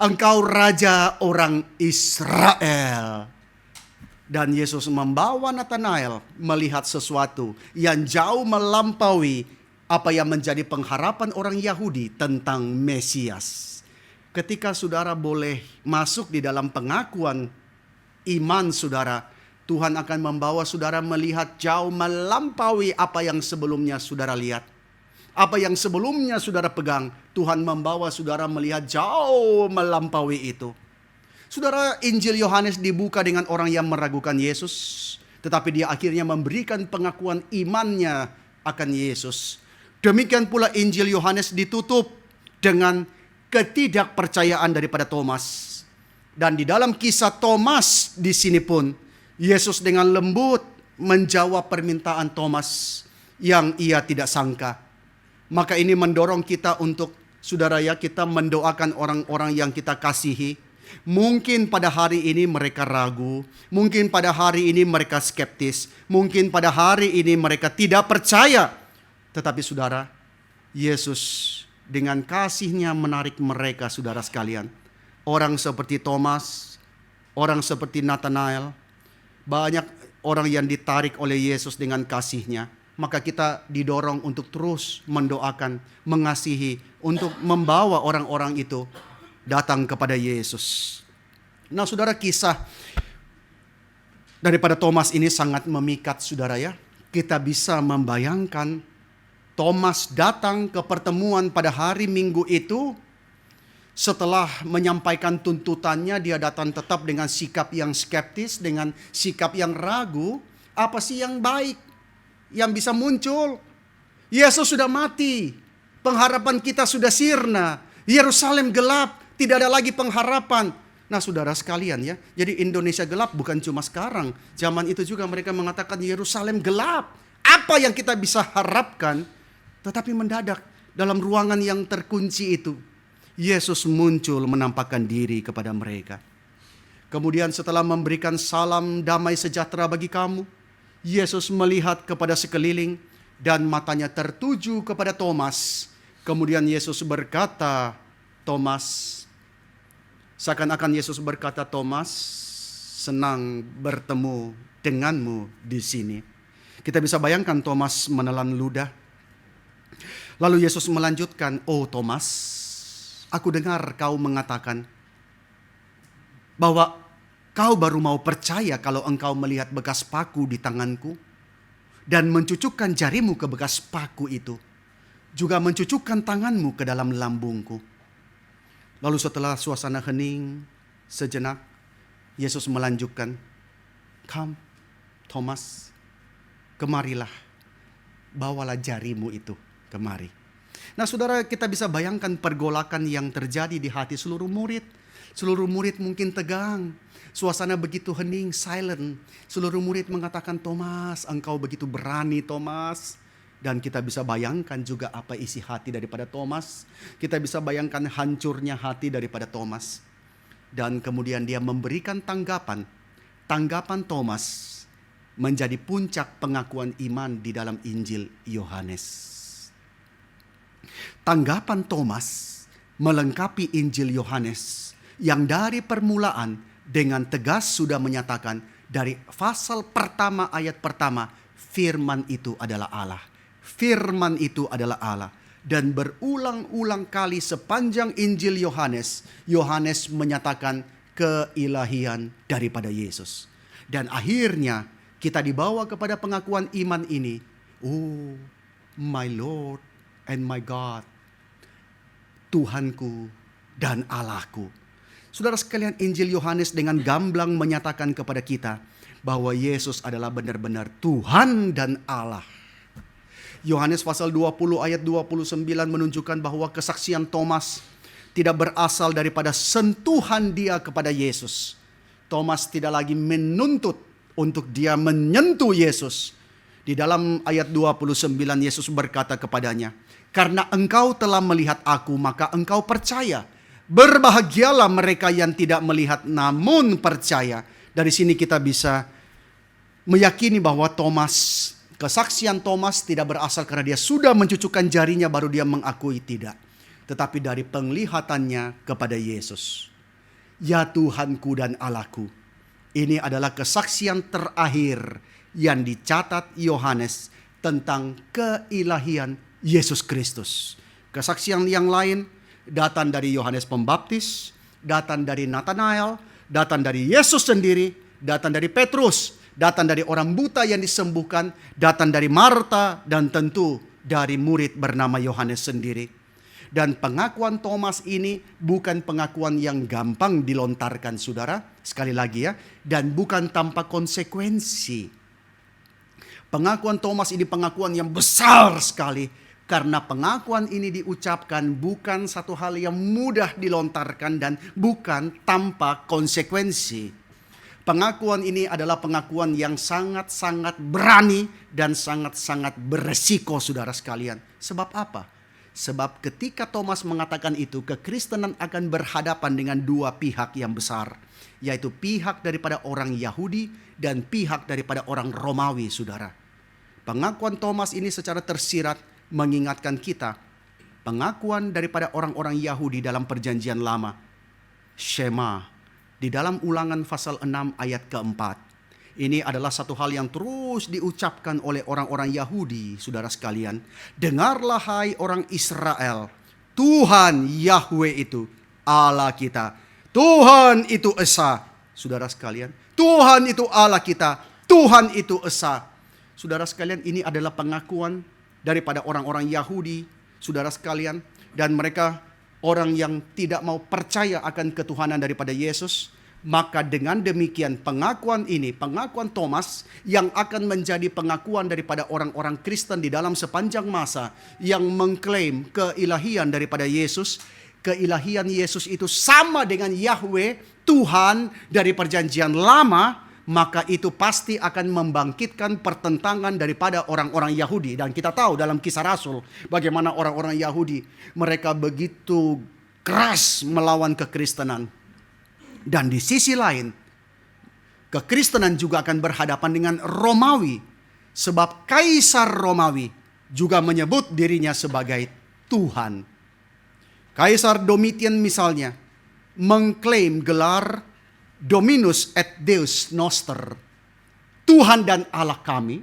Engkau raja orang Israel." Dan Yesus membawa Nathanael melihat sesuatu yang jauh melampaui apa yang menjadi pengharapan orang Yahudi tentang Mesias. Ketika saudara boleh masuk di dalam pengakuan iman saudara, Tuhan akan membawa saudara melihat jauh melampaui apa yang sebelumnya saudara lihat. Apa yang sebelumnya saudara pegang, Tuhan membawa saudara melihat jauh melampaui itu. Saudara, Injil Yohanes dibuka dengan orang yang meragukan Yesus, tetapi dia akhirnya memberikan pengakuan imannya akan Yesus. Demikian pula Injil Yohanes ditutup dengan ketidakpercayaan daripada Thomas. Dan di dalam kisah Thomas di sini pun, Yesus dengan lembut menjawab permintaan Thomas yang ia tidak sangka. Maka ini mendorong kita untuk, saudara ya, kita mendoakan orang-orang yang kita kasihi. Mungkin pada hari ini mereka ragu, mungkin pada hari ini mereka skeptis, mungkin pada hari ini mereka tidak percaya. Tetapi saudara, Yesus dengan kasih-Nya menarik mereka, saudara sekalian. Orang seperti Thomas, orang seperti Nathanael, banyak orang yang ditarik oleh Yesus dengan kasih-Nya. Maka kita didorong untuk terus mendoakan, mengasihi, untuk membawa orang-orang itu datang kepada Yesus. Nah saudara, kisah daripada Thomas ini sangat memikat saudara ya. Kita bisa membayangkan Thomas datang ke pertemuan pada hari Minggu itu. Setelah menyampaikan tuntutannya, dia datang tetap dengan sikap yang skeptis, dengan sikap yang ragu. Apa sih yang baik yang bisa muncul? Yesus sudah mati, pengharapan kita sudah sirna, Yerusalem gelap, tidak ada lagi pengharapan. Nah saudara sekalian ya, jadi Indonesia gelap bukan cuma sekarang. Zaman itu juga mereka mengatakan Yerusalem gelap. Apa yang kita bisa harapkan? Tetapi mendadak dalam ruangan yang terkunci itu, Yesus muncul menampakkan diri kepada mereka. Kemudian setelah memberikan salam damai sejahtera bagi kamu, Yesus melihat kepada sekeliling dan matanya tertuju kepada Thomas. Kemudian Yesus berkata, Thomas, seakan-akan Yesus berkata, Thomas, senang bertemu denganmu di sini. Kita bisa bayangkan Thomas menelan ludah. Lalu Yesus melanjutkan, "Oh Thomas, aku dengar kau mengatakan bahwa kau baru mau percaya kalau engkau melihat bekas paku di tanganku dan mencucukkan jarimu ke bekas paku itu, juga mencucukkan tanganmu ke dalam lambungku." Lalu setelah suasana hening sejenak, Yesus melanjutkan, "Come, Thomas, kemarilah, bawalah jarimu itu kemari." Nah saudara, kita bisa bayangkan pergolakan yang terjadi di hati seluruh murid. Seluruh murid mungkin tegang. Suasana begitu hening, silent. Seluruh murid mengatakan, "Thomas, engkau begitu berani, Thomas." Dan kita bisa bayangkan juga apa isi hati daripada Thomas. Kita bisa bayangkan hancurnya hati daripada Thomas. Dan kemudian dia memberikan tanggapan. Tanggapan Thomas menjadi puncak pengakuan iman di dalam Injil Yohanes. Tanggapan Thomas melengkapi Injil Yohanes yang dari permulaan dengan tegas sudah menyatakan dari pasal pertama ayat pertama, firman itu adalah Allah. Firman itu adalah Allah. Dan berulang-ulang kali sepanjang Injil Yohanes, Yohanes menyatakan keilahian daripada Yesus. Dan akhirnya kita dibawa kepada pengakuan iman ini. Oh, my Lord and my God. Tuhanku dan Allahku. Saudara sekalian, Injil Yohanes dengan gamblang menyatakan kepada kita bahwa Yesus adalah benar-benar Tuhan dan Allah. Yohanes pasal 20 ayat 29 menunjukkan bahwa kesaksian Thomas tidak berasal daripada sentuhan dia kepada Yesus. Thomas tidak lagi menuntut untuk dia menyentuh Yesus. Di dalam ayat 29 Yesus berkata kepadanya, "Karena engkau telah melihat aku, maka engkau percaya. Berbahagialah mereka yang tidak melihat namun percaya." Dari sini kita bisa meyakini bahwa kesaksian Thomas tidak berasal karena dia sudah mencucukkan jarinya baru dia mengakui, tidak. Tetapi dari penglihatannya kepada Yesus. Ya Tuhanku dan Allahku. Ini adalah kesaksian terakhir yang dicatat Yohanes tentang keilahian Yesus Kristus. Kesaksian yang lain datang dari Yohanes Pembaptis, datang dari Nathanael, datang dari Yesus sendiri, datang dari Petrus, datang dari orang buta yang disembuhkan, datang dari Marta, dan tentu dari murid bernama Yohanes sendiri. Dan pengakuan Thomas ini bukan pengakuan yang gampang dilontarkan, saudara. Sekali lagi ya, dan bukan tanpa konsekuensi. Pengakuan Thomas ini pengakuan yang besar sekali. Karena pengakuan ini diucapkan bukan satu hal yang mudah dilontarkan dan bukan tanpa konsekuensi. Pengakuan ini adalah pengakuan yang sangat-sangat berani dan sangat-sangat beresiko, saudara sekalian. Sebab apa? Sebab ketika Thomas mengatakan itu, kekristenan akan berhadapan dengan dua pihak yang besar. Yaitu pihak daripada orang Yahudi dan pihak daripada orang Romawi, saudara. Pengakuan Thomas ini secara tersirat mengingatkan kita pengakuan daripada orang-orang Yahudi dalam perjanjian lama. Shema. Di dalam Ulangan pasal 6 ayat keempat. Ini adalah satu hal yang terus diucapkan oleh orang-orang Yahudi, saudara sekalian. Dengarlah hai orang Israel, Tuhan Yahweh itu Allah kita. Tuhan itu esa, saudara sekalian. Tuhan itu Allah kita. Tuhan itu esa. Saudara sekalian, ini adalah pengakuan daripada orang-orang Yahudi, saudara sekalian. Dan mereka orang yang tidak mau percaya akan ketuhanan daripada Yesus. Maka dengan demikian pengakuan ini, pengakuan Thomas yang akan menjadi pengakuan daripada orang-orang Kristen di dalam sepanjang masa yang mengklaim keilahian daripada Yesus. Keilahian Yesus itu sama dengan Yahweh, Tuhan dari perjanjian lama. Maka itu pasti akan membangkitkan pertentangan daripada orang-orang Yahudi. Dan kita tahu dalam Kisah Rasul bagaimana orang-orang Yahudi mereka begitu keras melawan kekristenan. Dan di sisi lain, kekristenan juga akan berhadapan dengan Romawi. Sebab Kaisar Romawi juga menyebut dirinya sebagai Tuhan. Kaisar Domitian misalnya mengklaim gelar Dominus et Deus Noster, Tuhan dan Allah kami.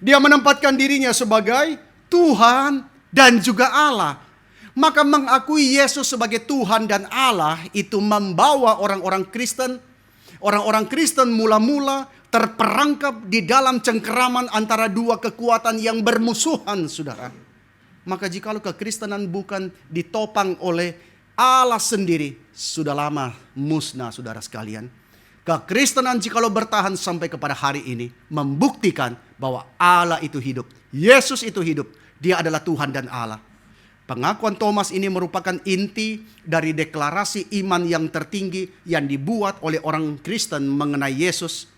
Dia menempatkan dirinya sebagai Tuhan dan juga Allah. Maka mengakui Yesus sebagai Tuhan dan Allah itu membawa orang-orang Kristen mula-mula terperangkap di dalam cengkeraman antara dua kekuatan yang bermusuhan, saudara. Maka jikalau kekristenan bukan ditopang oleh Allah sendiri, sudah lama musnah, saudara sekalian. Kekristenan jikalau bertahan sampai kepada hari ini membuktikan bahwa Allah itu hidup, Yesus itu hidup, Dia adalah Tuhan dan Allah. Pengakuan Thomas ini merupakan inti dari deklarasi iman yang tertinggi yang dibuat oleh orang Kristen mengenai Yesus.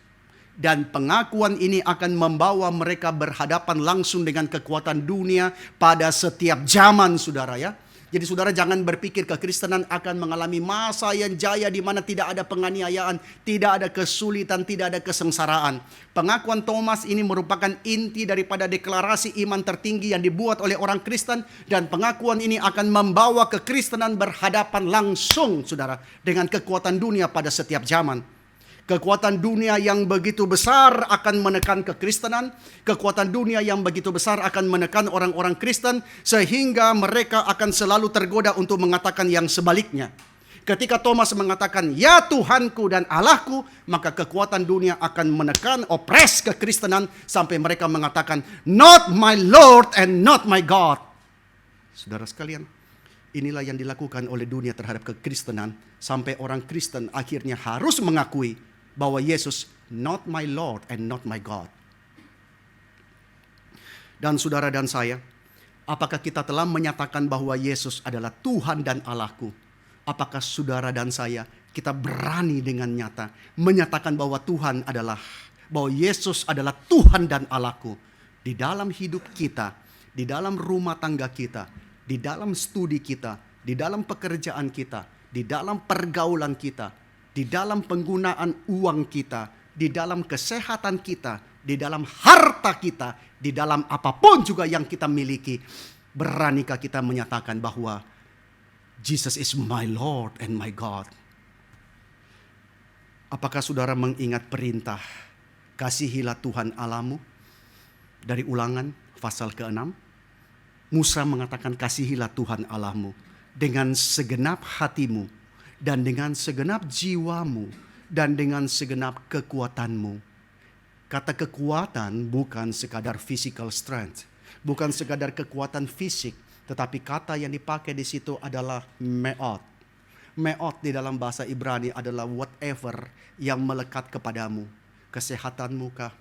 Dan pengakuan ini akan membawa mereka berhadapan langsung dengan kekuatan dunia pada setiap zaman, saudara ya. Jadi saudara jangan berpikir kekristenan akan mengalami masa yang jaya di mana tidak ada penganiayaan, tidak ada kesulitan, tidak ada kesengsaraan. Pengakuan Thomas ini merupakan inti daripada deklarasi iman tertinggi yang dibuat oleh orang Kristen. Dan pengakuan ini akan membawa kekristenan berhadapan langsung, saudara, dengan kekuatan dunia pada setiap zaman. Kekuatan dunia yang begitu besar akan menekan kekristenan. Kekuatan dunia yang begitu besar akan menekan orang-orang Kristen. Sehingga mereka akan selalu tergoda untuk mengatakan yang sebaliknya. Ketika Thomas mengatakan, ya Tuhanku dan Allahku, maka kekuatan dunia akan menekan, opres kekristenan. Sampai mereka mengatakan, not my Lord and not my God. Saudara sekalian, inilah yang dilakukan oleh dunia terhadap kekristenan. Sampai orang Kristen akhirnya harus mengakui bahwa Yesus not my Lord and not my God. Dan saudara dan saya, apakah kita telah menyatakan bahwa Yesus adalah Tuhan dan Allahku? Apakah saudara dan saya, kita berani dengan nyata menyatakan bahwa bahwa Yesus adalah Tuhan dan Allahku di dalam hidup kita, di dalam rumah tangga kita, di dalam studi kita, di dalam pekerjaan kita, di dalam pergaulan kita, di dalam penggunaan uang kita, di dalam kesehatan kita, di dalam harta kita, di dalam apapun juga yang kita miliki. Beranikah kita menyatakan bahwa Jesus is my Lord and my God? Apakah saudara mengingat perintah kasihilah Tuhan Allahmu dari Ulangan pasal ke-6? Musa mengatakan kasihilah Tuhan Allahmu dengan segenap hatimu dan dengan segenap jiwamu dan dengan segenap kekuatanmu. Kata kekuatan bukan sekadar physical strength, bukan sekadar kekuatan fisik, tetapi kata yang dipakai di situ adalah me'ot. Me'ot di dalam bahasa Ibrani adalah whatever yang melekat kepadamu. Kesehatanmu kah?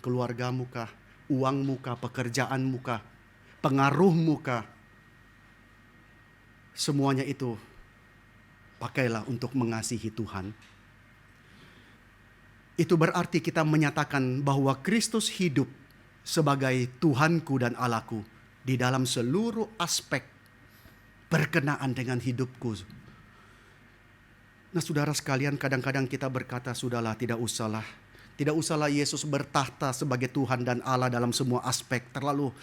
Keluargamu kah? Uangmu kah? Pekerjaanmu kah? Pengaruhmu kah? Semuanya itu pakailah untuk mengasihi Tuhan. Itu berarti kita menyatakan bahwa Kristus hidup sebagai Tuhanku dan Allahku di dalam seluruh aspek berkenaan dengan hidupku. Nah saudara sekalian, kadang-kadang kita berkata, sudahlah, tidak usahlah. Tidak usahlah Yesus bertahta sebagai Tuhan dan Allah dalam semua aspek. Terlalu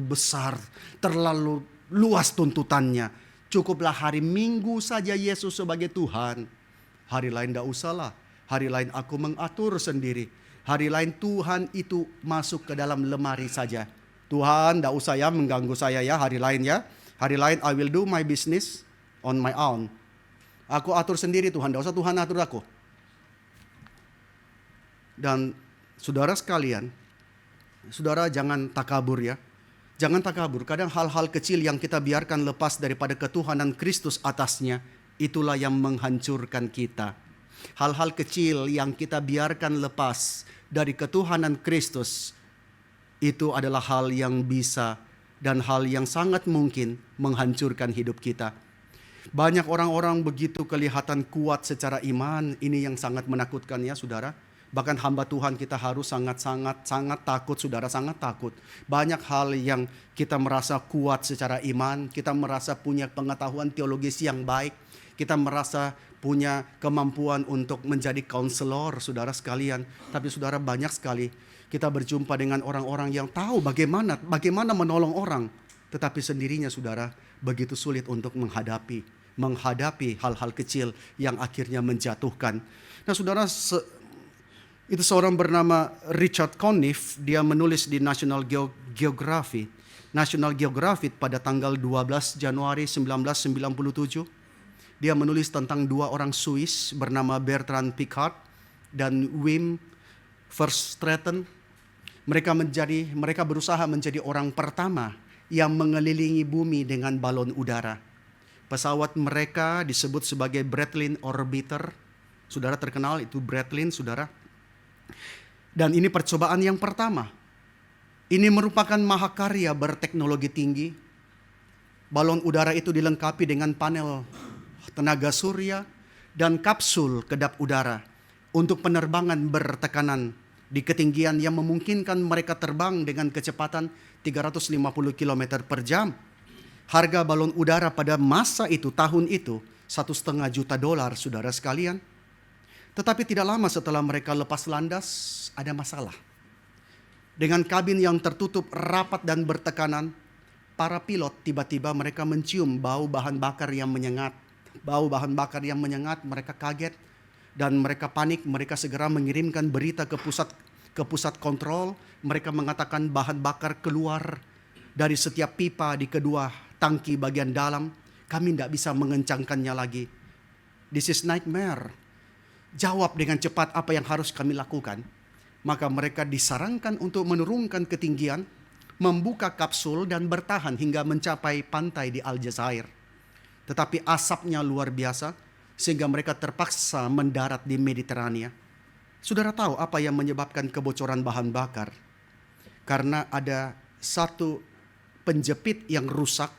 besar, terlalu luas tuntutannya. Cukuplah hari Minggu saja Yesus sebagai Tuhan. Hari lain tidak usahlah. Hari lain aku mengatur sendiri. Hari lain Tuhan itu masuk ke dalam lemari saja. Tuhan tidak usah ya mengganggu saya ya hari lain ya. Hari lain I will do my business on my own. Aku atur sendiri Tuhan. Tidak usah Tuhan atur aku. Dan saudara sekalian, saudara jangan takabur ya. Jangan takabur, kadang hal-hal kecil yang kita biarkan lepas daripada ketuhanan Kristus atasnya, itulah yang menghancurkan kita. Hal-hal kecil yang kita biarkan lepas dari ketuhanan Kristus, itu adalah hal yang bisa dan hal yang sangat mungkin menghancurkan hidup kita. Banyak orang-orang begitu kelihatan kuat secara iman, ini yang sangat menakutkan ya saudara. Bahkan hamba Tuhan kita harus sangat takut, saudara, sangat takut. Banyak hal yang kita merasa kuat secara iman, kita merasa punya pengetahuan teologis yang baik, kita merasa punya kemampuan untuk menjadi konselor, saudara sekalian. Tapi saudara, banyak sekali kita berjumpa dengan orang-orang yang tahu bagaimana menolong orang, tetapi sendirinya saudara begitu sulit untuk menghadapi hal-hal kecil yang akhirnya menjatuhkan. Nah saudara, itu seorang bernama Richard Conniff, dia menulis di National Geographic pada tanggal 12 Januari 1997. Dia menulis tentang dua orang Swiss bernama Bertrand Piccard dan Wim Verstraeten. Mereka berusaha menjadi orang pertama yang mengelilingi bumi dengan balon udara. Pesawat mereka disebut sebagai Breitling Orbiter. Saudara terkenal itu Breitling, saudara. Dan ini percobaan yang pertama. Ini merupakan mahakarya berteknologi tinggi. Balon udara itu dilengkapi dengan panel tenaga surya dan kapsul kedap udara untuk penerbangan bertekanan di ketinggian yang memungkinkan mereka terbang dengan kecepatan 350 km per jam. Harga balon udara pada masa itu, tahun itu, $1,5 juta, saudara sekalian. Tetapi tidak lama setelah mereka lepas landas, ada masalah. Dengan kabin yang tertutup rapat dan bertekanan, para pilot tiba-tiba mereka mencium bau bahan bakar yang menyengat. Bau bahan bakar yang menyengat, mereka kaget. Dan mereka panik, mereka segera mengirimkan berita ke pusat kontrol. Mereka mengatakan bahan bakar keluar dari setiap pipa di kedua tangki bagian dalam. Kami tidak bisa mengencangkannya lagi. This is nightmare. Jawab dengan cepat apa yang harus kami lakukan. Maka mereka disarankan untuk menurunkan ketinggian, membuka kapsul dan bertahan hingga mencapai pantai di Aljazair. Tetapi asapnya luar biasa sehingga mereka terpaksa mendarat di Mediterania. Saudara tahu apa yang menyebabkan kebocoran bahan bakar? Karena ada satu penjepit yang rusak,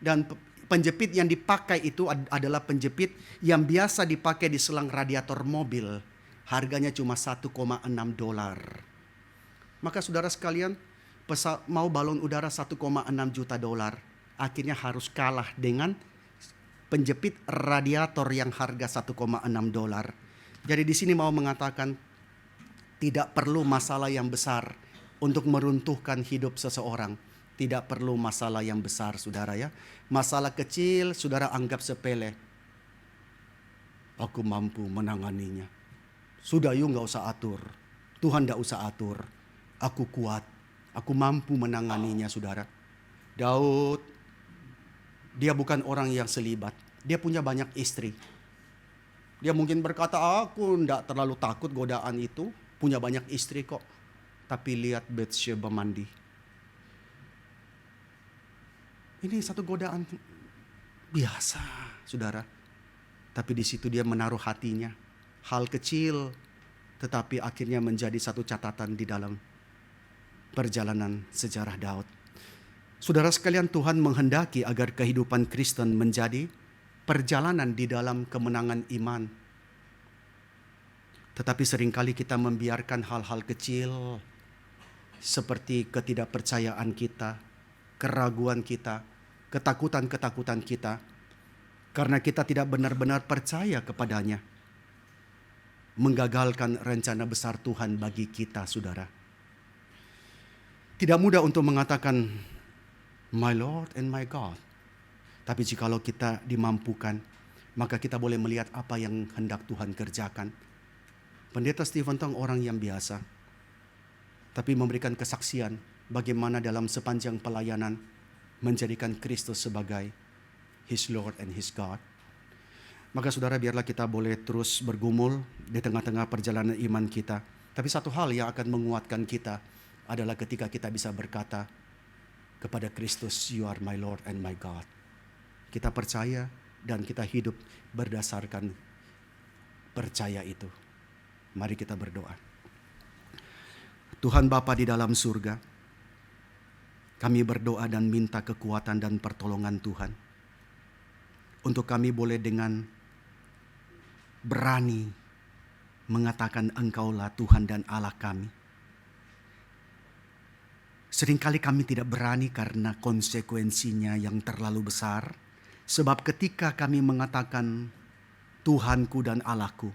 dan penjepit yang dipakai itu adalah penjepit yang biasa dipakai di selang radiator mobil. Harganya cuma $1,6. Maka saudara sekalian, mau balon udara $1,6 juta, akhirnya harus kalah dengan penjepit radiator yang harga $1,6. Jadi di sini mau mengatakan tidak perlu masalah yang besar untuk meruntuhkan hidup seseorang. Tidak perlu masalah yang besar, saudara ya. Masalah kecil, saudara anggap sepele. Aku mampu menanganinya. Sudah, you gak usah atur. Tuhan gak usah atur. Aku kuat. Aku mampu menanganinya, saudara. Daud, dia bukan orang yang selibat. Dia punya banyak istri. Dia mungkin berkata, aku tidak terlalu takut godaan itu. Punya banyak istri kok. Tapi lihat Batsheba mandi. Ini satu godaan biasa, saudara. Tapi di situ dia menaruh hatinya. Hal kecil, tetapi akhirnya menjadi satu catatan di dalam perjalanan sejarah Daud. Saudara sekalian, Tuhan menghendaki agar kehidupan Kristen menjadi perjalanan di dalam kemenangan iman. Tetapi seringkali kita membiarkan hal-hal kecil seperti ketidakpercayaan kita, keraguan kita, ketakutan-ketakutan kita, karena kita tidak benar-benar percaya kepadanya, menggagalkan rencana besar Tuhan bagi kita, saudara. Tidak mudah untuk mengatakan, My Lord and my God. Tapi jikalau kita dimampukan, maka kita boleh melihat apa yang hendak Tuhan kerjakan. Pendeta Stephen Tong orang yang biasa, tapi memberikan kesaksian bagaimana dalam sepanjang pelayanan menjadikan Kristus sebagai His Lord and His God. Maka saudara, biarlah kita boleh terus bergumul di tengah-tengah perjalanan iman kita. Tapi satu hal yang akan menguatkan kita adalah ketika kita bisa berkata kepada Kristus, You are my Lord and my God. Kita percaya dan kita hidup berdasarkan percaya itu. Mari kita berdoa. Tuhan Bapa di dalam surga, kami berdoa dan minta kekuatan dan pertolongan Tuhan, untuk kami boleh dengan berani mengatakan Engkaulah Tuhan dan Allah kami. Seringkali kami tidak berani karena konsekuensinya yang terlalu besar. Sebab ketika kami mengatakan Tuhanku dan Allahku,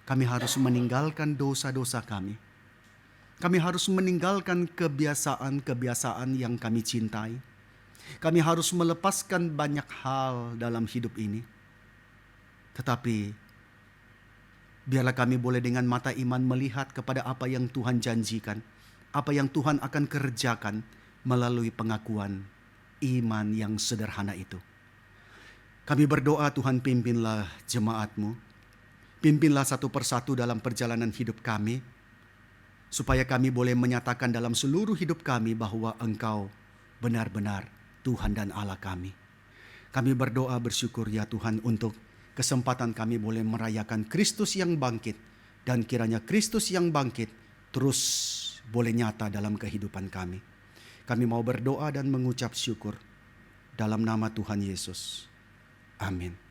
kami harus meninggalkan dosa-dosa kami. Kami harus meninggalkan kebiasaan-kebiasaan yang kami cintai. Kami harus melepaskan banyak hal dalam hidup ini. Tetapi biarlah kami boleh dengan mata iman melihat kepada apa yang Tuhan janjikan, apa yang Tuhan akan kerjakan melalui pengakuan iman yang sederhana itu. Kami berdoa, Tuhan, pimpinlah jemaat-Mu. Pimpinlah satu persatu dalam perjalanan hidup kami, supaya kami boleh menyatakan dalam seluruh hidup kami bahwa Engkau benar-benar Tuhan dan Allah kami. Kami berdoa bersyukur ya Tuhan untuk kesempatan kami boleh merayakan Kristus yang bangkit, dan kiranya Kristus yang bangkit terus boleh nyata dalam kehidupan kami. Kami mau berdoa dan mengucap syukur dalam nama Tuhan Yesus. Amin.